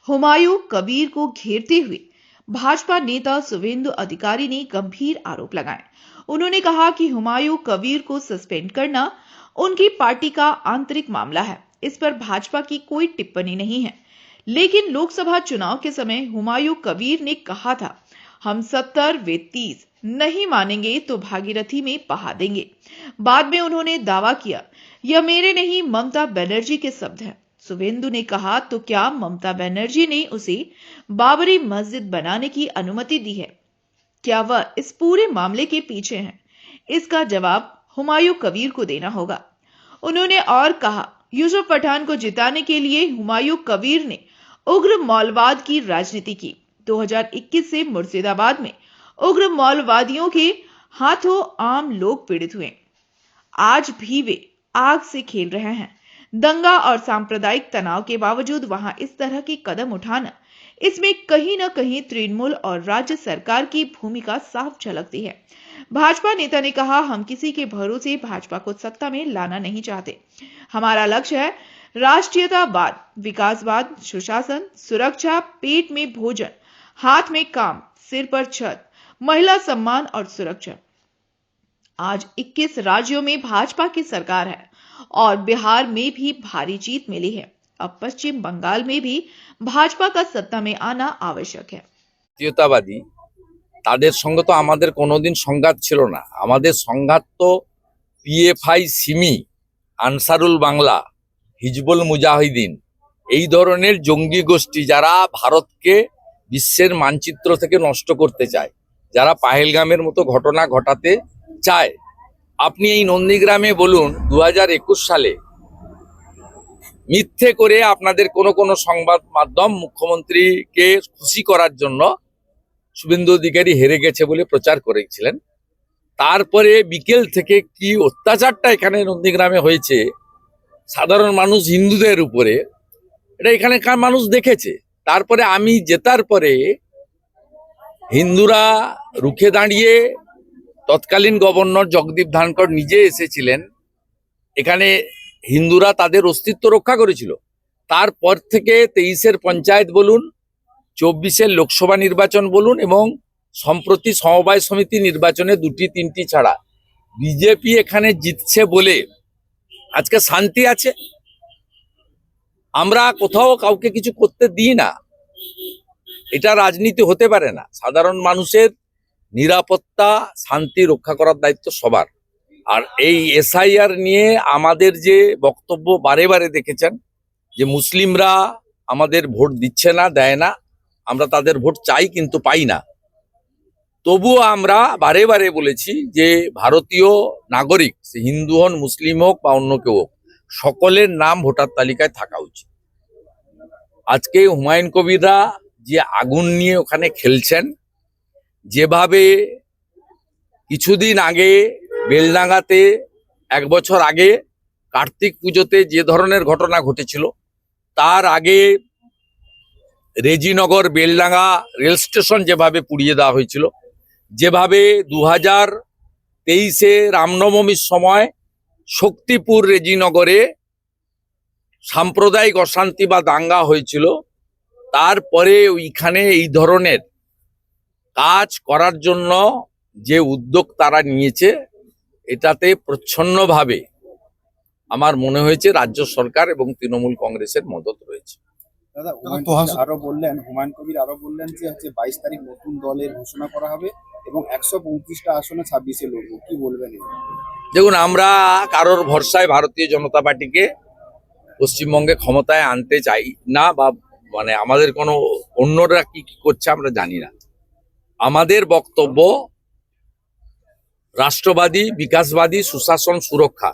हुमायूं कबीर को घेरते हुए भाजपा नेता शुभेंदु अधिकारी ने गंभीर आरोप लगाए। उन्होंने कहा कि हुमायूं कबीर को सस्पेंड करना उनकी पार्टी का आंतरिक मामला है, इस पर भाजपा की कोई टिप्पणी नहीं है। लेकिन लोकसभा चुनाव के समय हुमायूं कबीर ने कहा था, हम 70 वे 30 नहीं मानेंगे तो भागीरथी में बहा देंगे। बाद में उन्होंने दावा किया, यह मेरे नहीं ममता बनर्जी के शब्द हैं। शुभेंदु ने कहा, तो क्या ममता बनर्जी ने उसे बाबरी मस्जिद बनाने की अनुमति दी है? क्या वह इस पूरे मामले के पीछे हैं? इसका जवाब हुमायूं कबीर को देना होगा। उन्होंने और कहा, यूसुफ पठान को जिताने के लिए हुमायूं कबीर ने उग्र मौलवाद की राजनीति की। 2021 से मुर्शिदाबाद में उग्र मौलवादियों के हाथों आम लोग पीड़ित हुए। आज भी वे आग से खेल रहे हैं। दंगा और सांप्रदायिक तनाव के बावजूद वहां इस तरह के कदम उठाना, इसमें कहीं न कहीं तृणमूल और राज्य सरकार की भूमिका साफ झलकती है। भाजपा नेता ने कहा, हम किसी के भरोसे भाजपा को सत्ता में लाना नहीं चाहते। हमारा लक्ष्य है राष्ट्रीयतावाद, विकासवाद, सुशासन, सुरक्षा, पेट में भोजन, हाथ में काम, सिर पर छत, महिला सम्मान और सुरक्षा। आज 21 राज्यों में भाजपा की सरकार है और बिहार में भी भारी जीत मिली है। अब पश्चिम बंगाल में भी भाजपा का सत्ता में आना आवश्यक है। জাতীয়তাবাদী তাদের সঙ্গে তো আমাদের কোনোদিন সংঘাত ছিল না। আমাদের সংঘাত তো পিএফআই, সিমি, আনসারুল বাংলা, হিজবুল মুজাহিদিন এই ধরনের জঙ্গি গোষ্ঠী যারা ভারতকে বিশ্বের মানচিত্র থেকে নষ্ট করতে চায়, যারা পাহেলগামের মতো ঘটনা ঘটাতে চায়। আপনি এই নন্দীগ্রামে বলুন 2021 সালে মিথ্যে করে আপনাদের কোনো সংবাদ মাধ্যম মুখ্যমন্ত্রীকে খুশি করার জন্য শুভেন্দু অধিকারী হেরে গেছে বলে প্রচার করেছিলেন। তারপরে বিকেল থেকে কি অত্যাচারটা এখানে নন্দীগ্রামে হয়েছে সাধারণ মানুষ হিন্দুদের উপরে, এটা এখানকার মানুষ দেখেছে। তারপরে আমি জেতার পরে হিন্দুরা রুখে দাঁড়িয়ে তৎকালীন গভর্নর জগদীপ ধনখড় নিজে এসেছিলেন, এখানে হিন্দুরা তাদের অস্তিত্ব রক্ষা করেছিল। তারপর থেকে 23-এর পঞ্চায়েত বলুন, 24-এর লোকসভা নির্বাচন বলুন এবং সম্প্রতি সমবায় সমিতি নির্বাচনে 2-3টি ছাড়া বিজেপি এখানে জিতছে বলে আজকে শান্তি আছে। আমরা কোথাও কাউকে কিছু করতে দিই না, এটা রাজনীতি হতে পারে না। সাধারণ মানুষের নিরাপত্তা, শান্তি রক্ষা করার দায়িত্ব সবার। আর এই এসআইআর নিয়ে আমাদের যে বক্তব্য বারে বারে দেখেছেন যে মুসলিমরা আমাদের ভোট দিচ্ছে না, দেয় না, আমরা তাদের ভোট চাই কিন্তু পাই না। তবুও আমরা বারে বারে বলেছি যে ভারতীয় নাগরিক, সে হিন্দু হন, মুসলিম হোক বা অন্য কেউ হোক, সকলের নাম ভোটার তালিকায় থাকা উচিত। আজকে হুমায়ুন কবিররা যে আগুন নিয়ে ওখানে খেলছেন, যেভাবে কিছুদিন আগে বেলডাঙ্গাতে 1 বছর আগে কার্তিক পুজোতে যে ধরনের ঘটনা ঘটেছিল, তার আগে রেজিনগর বেলডাঙ্গা রেল স্টেশন যেভাবে পুড়িয়ে দেওয়া হয়েছিল, যেভাবে 2023-এ রামনবমীর সময় শক্তিপুর রেজিনগরে সাম্প্রদায়িক অশান্তি বা দাঙ্গা হয়েছিল, তারপরে ওইখানে এই ধরনের কাজ করার জন্য যে উদ্যোগ তারা নিয়েছে, এটাতে প্রচ্ছন্নভাবে আমার মনে হয়েছে রাজ্য সরকার এবং তৃণমূল কংগ্রেসের মদত রয়েছে। দাদা, হুমায়ুন কবির আরো বললেন যে 22 তারিখ নতুন দলের ঘোষণা করা হবে এবং 125টা আসনে 26-এ লড়বো, কি বলবেন? দেখুন, আমরা কারোর ভরসায় ভারতীয় জনতা পার্টিকে পশ্চিমবঙ্গে ক্ষমতায় আনতে চাই না, বা মানে আমাদের কোনো অন্যরা কি করছে আমরা জানি না। আমাদের বক্তব্য রাষ্ট্রবাদী, বিকাশবাদী, সুশাসন, সুরক্ষা